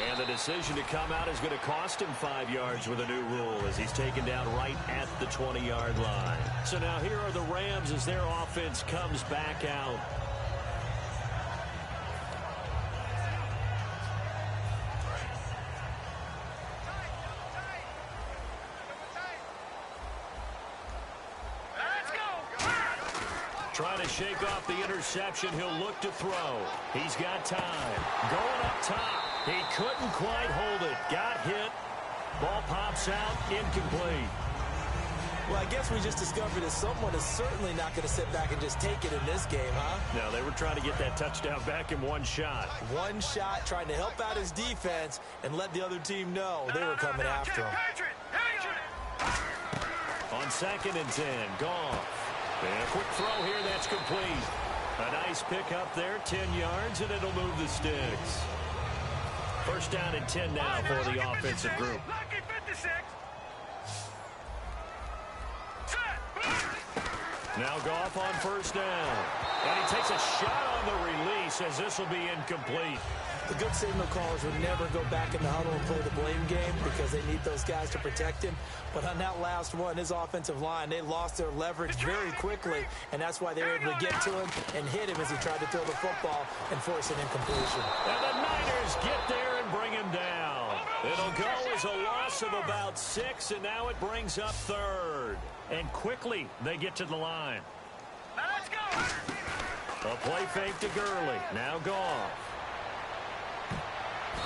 And the decision to come out is going to cost him 5 yards with a new rule as he's taken down right at the 20-yard line. So now here are the Rams as their offense comes back out. Trying to shake off the interception. He'll look to throw. He's got time. Going up top. He couldn't quite hold it. Got hit. Ball pops out. Incomplete. Well, I guess we just discovered that someone is certainly not going to sit back and just take it in this game, huh? No, they were trying to get that touchdown back in one shot. One shot, trying to help out his defense and let the other team know they were coming after him. On 2nd and 10, Goff. And a quick throw here, that's complete. A nice pickup there, 10 yards, and it'll move the sticks. First down and 10 now for the offensive group. Now Goff on first down. And he takes a shot on the release as this will be incomplete. The good signal callers would never go back in the huddle and play the blame game because they need those guys to protect him. But on that last one, his offensive line, they lost their leverage very quickly, and that's why they were able to get to him and hit him as he tried to throw the football and force an incompletion. And the Niners get there and bring him down. It'll go as a loss of about 6, and now it brings up 3rd. And quickly, they get to the line. Let's go. A play fake to Gurley. Now Goff.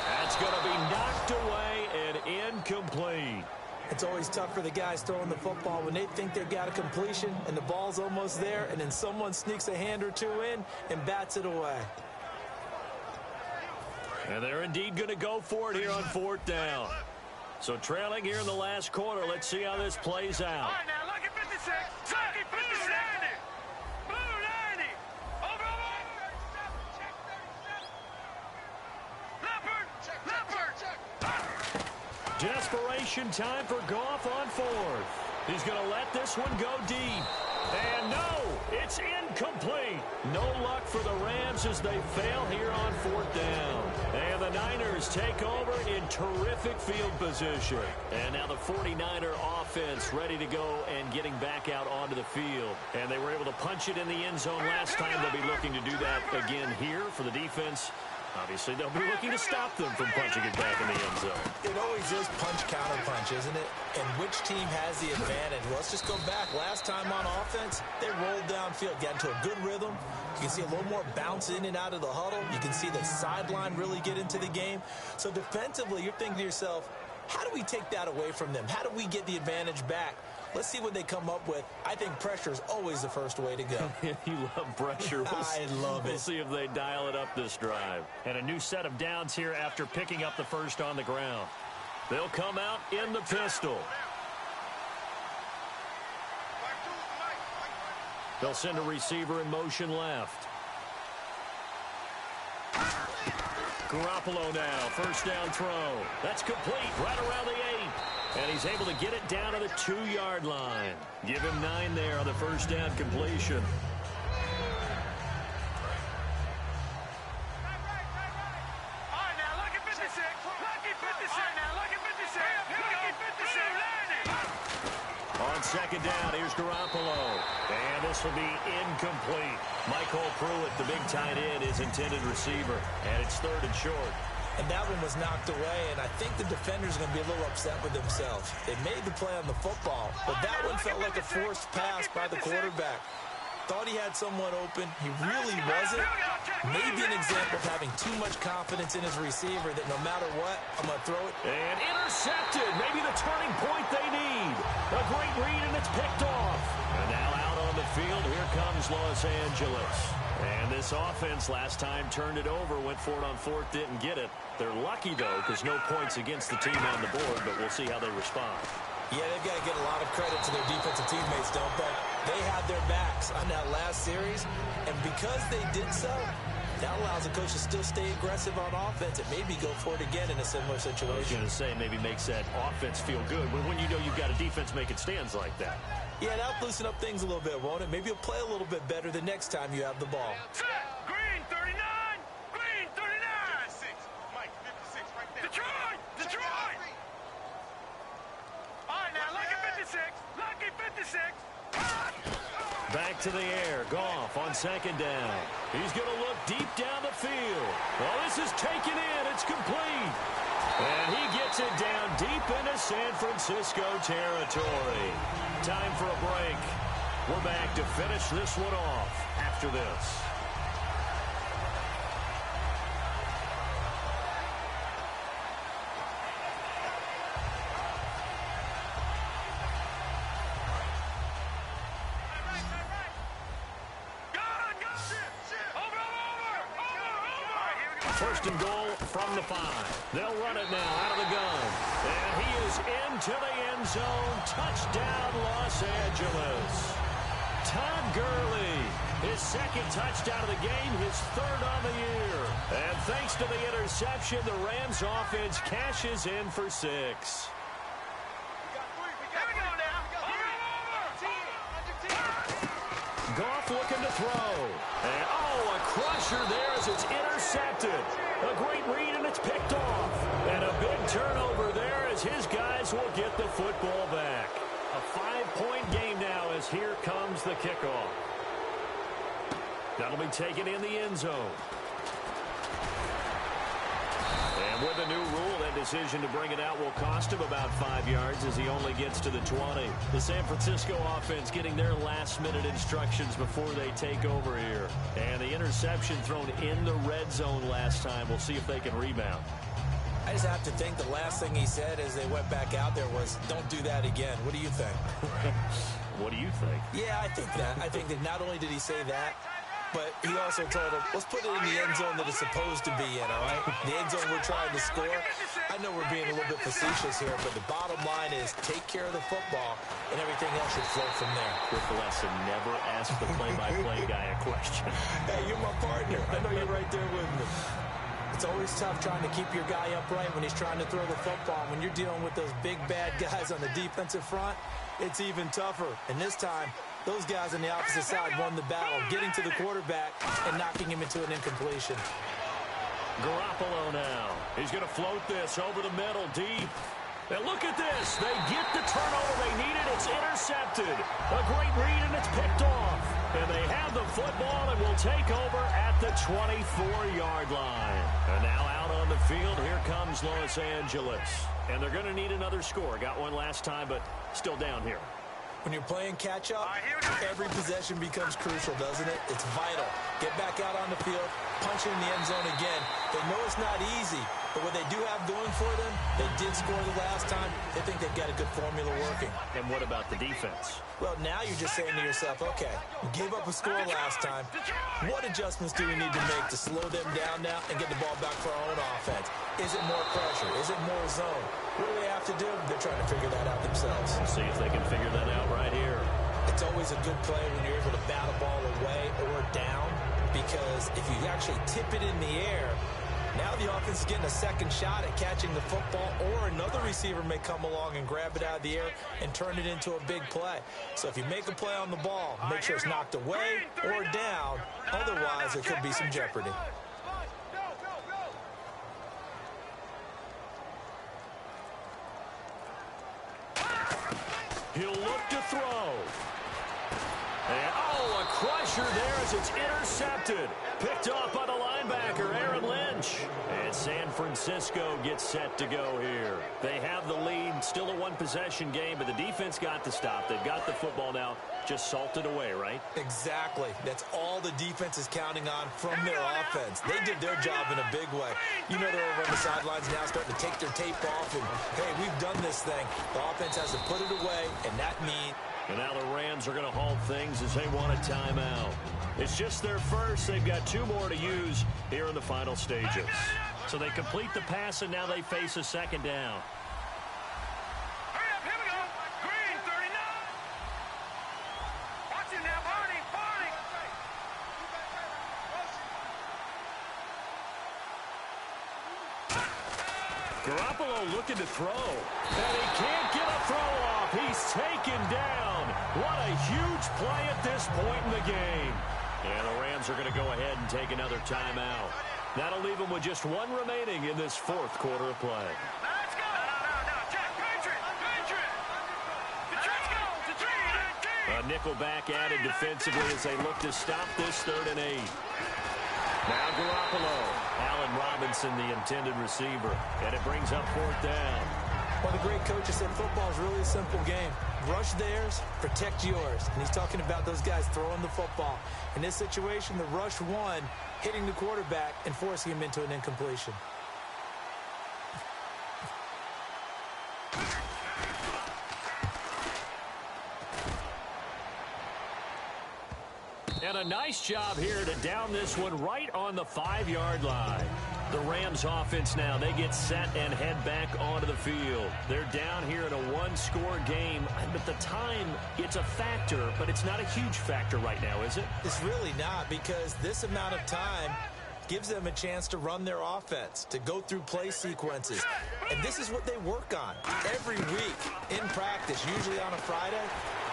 That's going to be knocked away and incomplete. It's always tough for the guys throwing the football when they think they've got a completion and the ball's almost there, and then someone sneaks a hand or two in and bats it away. And they're indeed going to go for it here on 4th down. So trailing here in the last quarter, let's see how this plays out. All right, now look at 56. Look at 56. Blue 90. Over. Leopard. Desperation time for Goff on 4th. He's going to let this one go deep. And no, it's incomplete. No luck for the Rams as they fail here on 4th down. And the Niners take over in terrific field position. And now the 49er offense ready to go and getting back out onto the field. And they were able to punch it in the end zone last time. They'll be looking to do that again here for the defense. Obviously, they'll be looking to stop them from punching it back in the end zone. It always is punch-counter-punch, isn't it? And which team has the advantage? Well, let's just go back. Last time on offense, they rolled downfield, got into a good rhythm. You can see a little more bounce in and out of the huddle. You can see the sideline really get into the game. So defensively, you're thinking to yourself, how do we take that away from them? How do we get the advantage back? Let's see what they come up with. I think pressure is always the first way to go. You love pressure. I love it. We'll see if they dial it up this drive. And a new set of downs here after picking up the first on the ground. They'll come out in the pistol. They'll send a receiver in motion left. Garoppolo now, first down throw. That's complete, right around the 8. And he's able to get it down to the 2-yard line. Give him 9 there on the first down completion. On second down, here's Garoppolo. And this will be incomplete. Michael Pruitt, the big tight end, is intended receiver. And it's 3rd and short. And that one was knocked away, and I think the defender's going to be a little upset with themselves. They made the play on the football, but that one felt like a forced pass by the quarterback. Thought he had someone open. He really wasn't. Maybe an example of having too much confidence in his receiver that no matter what, I'm going to throw it. And intercepted. Maybe the turning point they need. A great read, and it's picked off. And now out on the field, here comes Los Angeles. And this offense last time turned it over, went for it on 4th, didn't get it. They're lucky, though, because no points against the team on the board, but we'll see how they respond. Yeah, they've got to get a lot of credit to their defensive teammates, don't they? They had their backs on that last series, and because they did so, that allows the coach to still stay aggressive on offense and maybe go for it again in a similar situation. I was going to say, maybe makes that offense feel good, but when you know you've got a defense making stands like that. Yeah, that'll loosen up things a little bit, won't it? Maybe you'll play a little bit better the next time you have the ball. Green 39! Green 39! 6. Mike, 56 right there. Detroit! Detroit! All right, now, Lucky 56. Lucky 56. Back to the air. Goff on second down. He's going to look deep down the field. Well, this is taken in. It's complete. And he gets it down deep into San Francisco territory. Time for a break. We're back to finish this one off after this. First and goal from the 5. They'll run it now out of the gun. And he is into the end zone. Touchdown, Los Angeles. Todd Gurley, his 2nd touchdown of the game, his 3rd on the year. And thanks to the interception, the Rams offense cashes in for 6. Goff looking to throw. And, a crusher there as it's intercepted. A great read, and it's picked off. And a big turnover there as his guys will get the football back. A 5-point game now as here comes the kickoff. That'll be taken in the end zone. And with the new rule, that decision to bring it out will cost him about 5 yards as he only gets to the 20. The San Francisco offense getting their last-minute instructions before they take over here. And the interception thrown in the red zone last time. We'll see if they can rebound. I just have to think the last thing he said as they went back out there was, don't do that again. What do you think? What do you think? Yeah, I think that. I think that not only did he say that, but he also told him, let's put it in the end zone that it's supposed to be in, all right? The end zone we're trying to score. I know we're being a little bit facetious here, but the bottom line is take care of the football, and everything else should flow from there. With the lesson, never ask the play-by-play guy a question. Hey, you're my partner. I know you're right there with me. It's always tough trying to keep your guy upright when he's trying to throw the football. When you're dealing with those big, bad guys on the defensive front, it's even tougher. And this time, those guys on the opposite side won the battle, getting to the quarterback and knocking him into an incompletion. Garoppolo now. He's going to float this over the middle, deep. And look at this. They get the turnover they needed. It's intercepted. A great read, and it's picked off. And they have the football and will take over at the 24-yard line. And now out on the field, here comes Los Angeles. And they're going to need another score. Got one last time, but still down here. When you're playing catch-up, every possession becomes crucial, doesn't it? It's vital. Get back out on the field, punch it in the end zone again. They know it's not easy, but what they do have going for them, they did score the last time. They think they've got a good formula working. And what about the defense? Well, now you're just saying to yourself, okay, we gave up a score last time. What adjustments do we need to make to slow them down now and get the ball back for our own offense? Is it more pressure? Is it more zone? What do they have to do? They're trying to figure that out themselves. We'll see if they can figure that out right here. It's always a good play when you're able to bat a ball away or down because if you actually tip it in the air, now the offense is getting a second shot at catching the football, or another receiver may come along and grab it out of the air and turn it into a big play. So if you make a play on the ball, make sure it's knocked away or down. Otherwise, there could be some jeopardy. He'll look to throw. And, oh, a crusher there as it's intercepted. Picked off by the linebacker, Aaron Lynch. And San Francisco gets set to go here. They have the lead, still a one-possession game, but the defense got the stop. They've got the football now, just salted away, right? Exactly. That's all the defense is counting on from their offense. They did their job in a big way. You know they're over on the sidelines now starting to take their tape off, and, hey, we've done this thing. The offense has to put it away, and that means... And now the Rams are going to halt things as they want a timeout. It's just their first. They've got 2 more to use here in the final stages. So they complete the pass, and now they face a second down. Hurry up, here we go. Green, 39. Watch it now, Barney. Garoppolo looking to throw. And he can't get a throw off. He's taken down. What a huge play at this point in the game. And the Rams are going to go ahead and take another timeout. That'll leave them with just 1 remaining in this 4th quarter of play. Let's go. No. Jack, Patriot. The tree. A nickel back added defensively as they look to stop this 3rd and 8. Now Garoppolo. Allen Robinson, the intended receiver. And it brings up 4th down. One of the great coaches said football is really a simple game. Rush theirs, protect yours. And he's talking about those guys throwing the football. In this situation, the rush won, hitting the quarterback and forcing him into an incompletion. And a nice job here to down this one right on the 5-yard line. The Rams offense now, they get set and head back onto the field. They're down here in a 1-score game, but the time, it's a factor, but it's not a huge factor right now, is it? It's really not, because this amount of time gives them a chance to run their offense, to go through play sequences. And this is what they work on every week in practice, usually on a Friday.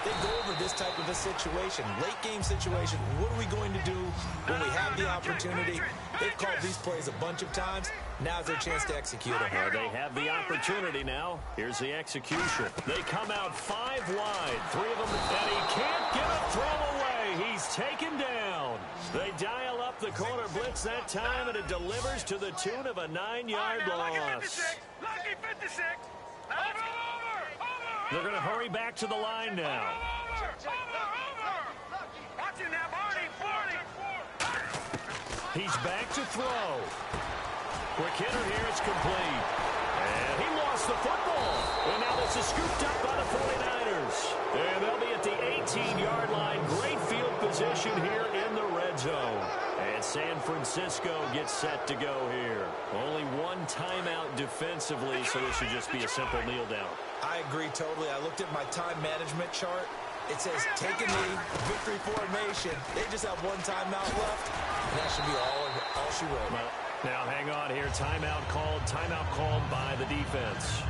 They go over this type of a situation, late game situation. What are we going to do when we have the opportunity? They've called these plays a bunch of times. Now's their chance to execute them. Well, they have the opportunity now. Here's the execution. They come out 5 wide, 3 of them, and he can't get a throw away. He's taken down. They dial up the corner blitz that time, and it delivers to the tune of a 9-yard loss. Lucky 56. They're going to hurry back to the line now. Over. Watch it now, Barney. He's back to throw. Quick hitter here, it's complete. And he lost the football. And now this is scooped up by the 49ers. And they'll be at the 18-yard line. Great field position here in the red zone. And San Francisco gets set to go here. Only 1 timeout defensively, so this should just be a simple kneel down. I agree totally. I looked at my time management chart. It says take a knee, victory formation. They just have 1 timeout left, and that should be all she wrote. Well, now hang on here. Timeout called by the defense.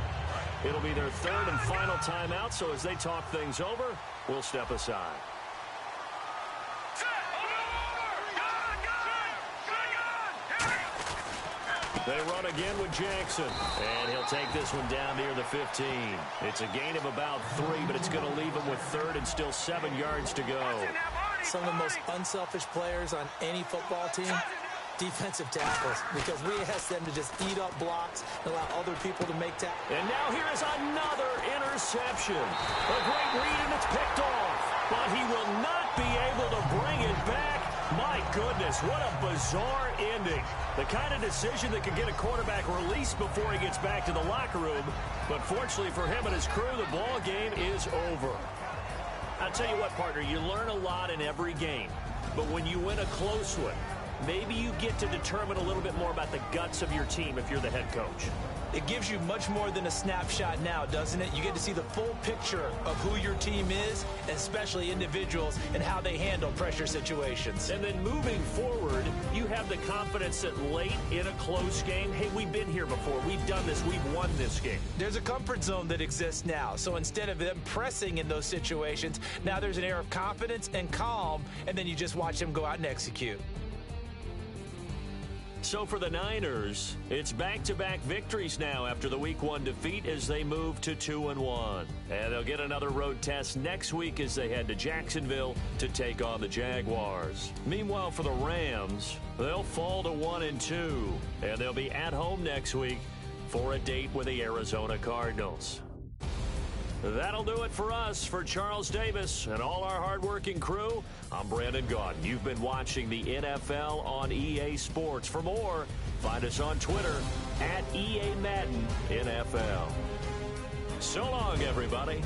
It'll be their 3rd and final timeout, so as they talk things over, we'll step aside. They run again with Jackson, and he'll take this one down near the 15. It's a gain of about 3, but it's going to leave him with 3rd and still 7 yards to go. Some of the most unselfish players on any football team, defensive tackles, because we ask them to just eat up blocks and allow other people to make tackles. And now here is another interception. A great read, and it's picked off, but he will not be able to bring it back. My goodness, what a bizarre ending. The kind of decision that could get a quarterback released before he gets back to the locker room. But fortunately for him and his crew, the ball game is over. I'll tell you what, partner, you learn a lot in every game. But when you win a close one, maybe you get to determine a little bit more about the guts of your team if you're the head coach. It gives you much more than a snapshot now, doesn't it? You get to see the full picture of who your team is, and especially individuals, and how they handle pressure situations. And then moving forward, you have the confidence that late in a close game, hey, we've been here before. We've done this. We've won this game. There's a comfort zone that exists now. So instead of them pressing in those situations, now there's an air of confidence and calm, and then you just watch them go out and execute. So for the Niners, it's back-to-back victories now after the Week 1 defeat as they move to 2-1. And they'll get another road test next week as they head to Jacksonville to take on the Jaguars. Meanwhile, for the Rams, they'll fall to 1-2, and they'll be at home next week for a date with the Arizona Cardinals. That'll do it for us. For Charles Davis and all our hardworking crew, I'm Brandon Gaudin. You've been watching the NFL on EA Sports. For more, find us on Twitter at EA Madden NFL. So long, everybody.